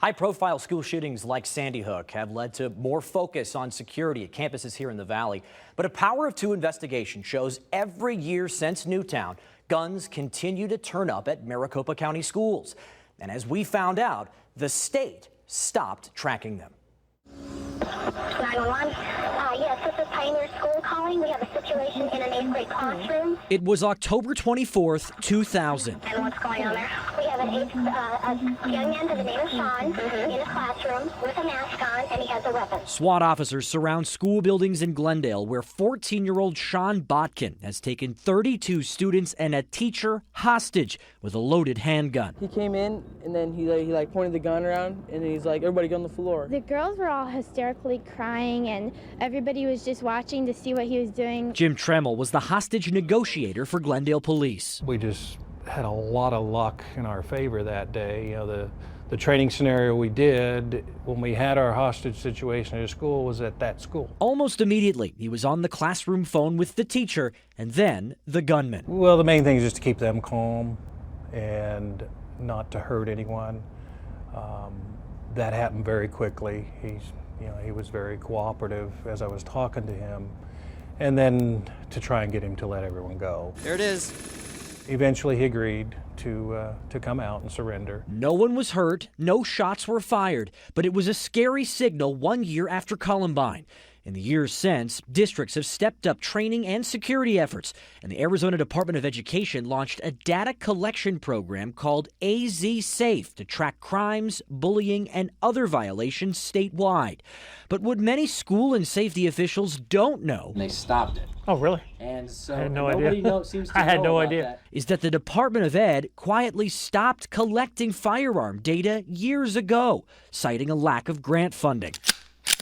High-profile school shootings like Sandy Hook have led to more focus on security at campuses here in the Valley. But a Power of Two investigation shows every year since Newtown, guns continue to turn up at Maricopa County schools. And as we found out, the state stopped tracking them. 911. Yes, this is Pioneer School calling. We have a situation in an 8th grade classroom. It was October 24th, 2000. And what's going on there? We have a young man by the name of Sean in a classroom with a mask on, and he has a weapon. SWAT officers surround school buildings in Glendale where 14-year-old Sean Botkin has taken 32 students and a teacher hostage with a loaded handgun. He came in and then he pointed the gun around and he's like, everybody get on the floor. The girls were all hysterically crying and everybody was just watching to see what he was doing. Jim Tremmel was the hostage negotiator for Glendale police. We just had a lot of luck in our favor that day. You know, the training scenario we did when we had our hostage situation at a school was at that school. Almost immediately, he was on the classroom phone with the teacher and then the gunman. Well, the main thing is just to keep them calm and not to hurt anyone. That happened very quickly. He was very cooperative as I was talking to him, and then to try and get him to let everyone go. There it is. Eventually he agreed to come out and surrender. No one was hurt, no shots were fired, but it was a scary signal 1 year after Columbine. In the years since, districts have stepped up training and security efforts, and the Arizona Department of Education launched a data collection program called AZ Safe to track crimes, bullying, and other violations statewide. But what many school and safety officials don't know, they stopped it. Oh, really? And so I had no nobody idea. seems to I had know no about idea. that. is that the Department of Ed quietly stopped collecting firearm data years ago, citing a lack of grant funding.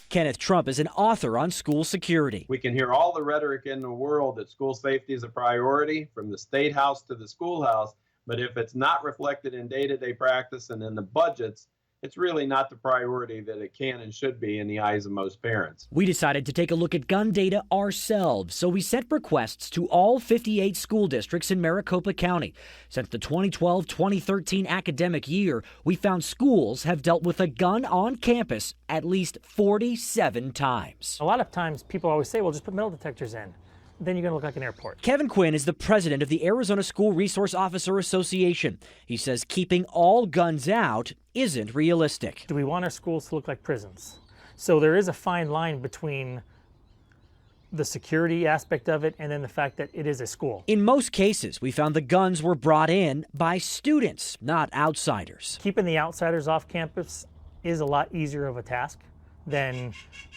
Kenneth Trump is an author on school security. We can hear all the rhetoric in the world that school safety is a priority from the state house to the schoolhouse, but if it's not reflected in day-to-day practice and in the budgets, it's really not the priority that it can and should be in the eyes of most parents. We decided to take a look at gun data ourselves, so we sent requests to all 58 school districts in Maricopa County. Since the 2012-2013 academic year, we found schools have dealt with a gun on campus at least 47 times. A lot of times people always say, well, just put metal detectors in. Then you're going to look like an airport. Kevin Quinn is the president of the Arizona School Resource Officer Association. He says keeping all guns out isn't realistic. Do we want our schools to look like prisons? So there is a fine line between the security aspect of it and then the fact that it is a school. In most cases, we found the guns were brought in by students, not outsiders. Keeping the outsiders off campus is a lot easier of a task than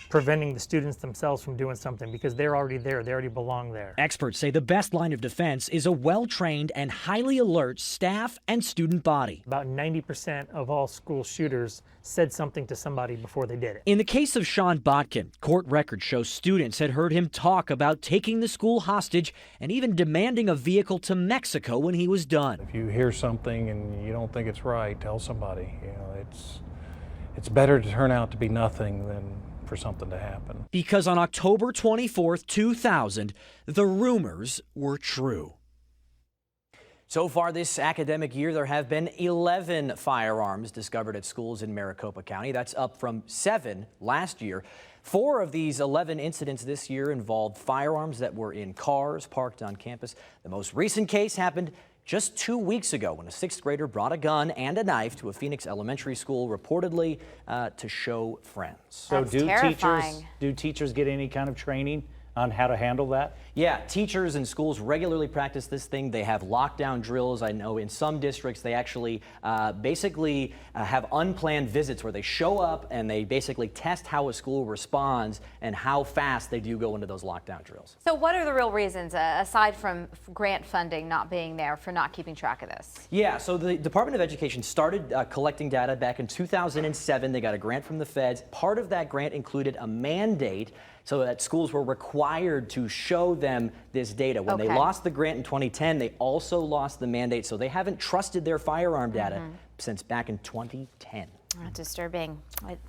preventing the students themselves from doing something because they're already there, they already belong there. Experts say the best line of defense is a well-trained and highly alert staff and student body. About 90% of all school shooters said something to somebody before they did it. In the case of Sean Botkin, court records show students had heard him talk about taking the school hostage and even demanding a vehicle to Mexico when he was done. If you hear something and you don't think it's right, tell somebody. It's better to turn out to be nothing than for something to happen. Because on October 24th, 2000, the rumors were true. So far this academic year, there have been 11 firearms discovered at schools in Maricopa County. That's up from 7 last year. 4 of these 11 incidents this year involved firearms that were in cars parked on campus. The most recent case happened just 2 weeks ago when a 6th grader brought a gun and a knife to a Phoenix elementary school, reportedly to show friends. So do teachers get any kind of training on how to handle that? Yeah, teachers and schools regularly practice this thing. They have lockdown drills. I know in some districts they actually have unplanned visits where they show up and they basically test how a school responds and how fast they do go into those lockdown drills. So what are the real reasons, aside from grant funding not being there, for not keeping track of this? Yeah, so the Department of Education started collecting data back in 2007. They got a grant from the feds. Part of that grant included a mandate so that schools were required to show them this data. When they lost the grant in 2010, they also lost the mandate, so they haven't trusted their firearm data since back in 2010. Disturbing.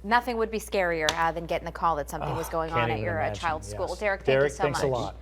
Nothing would be scarier than getting the call that something was going on at your child's school. Derek, thank you so much. Thanks a lot.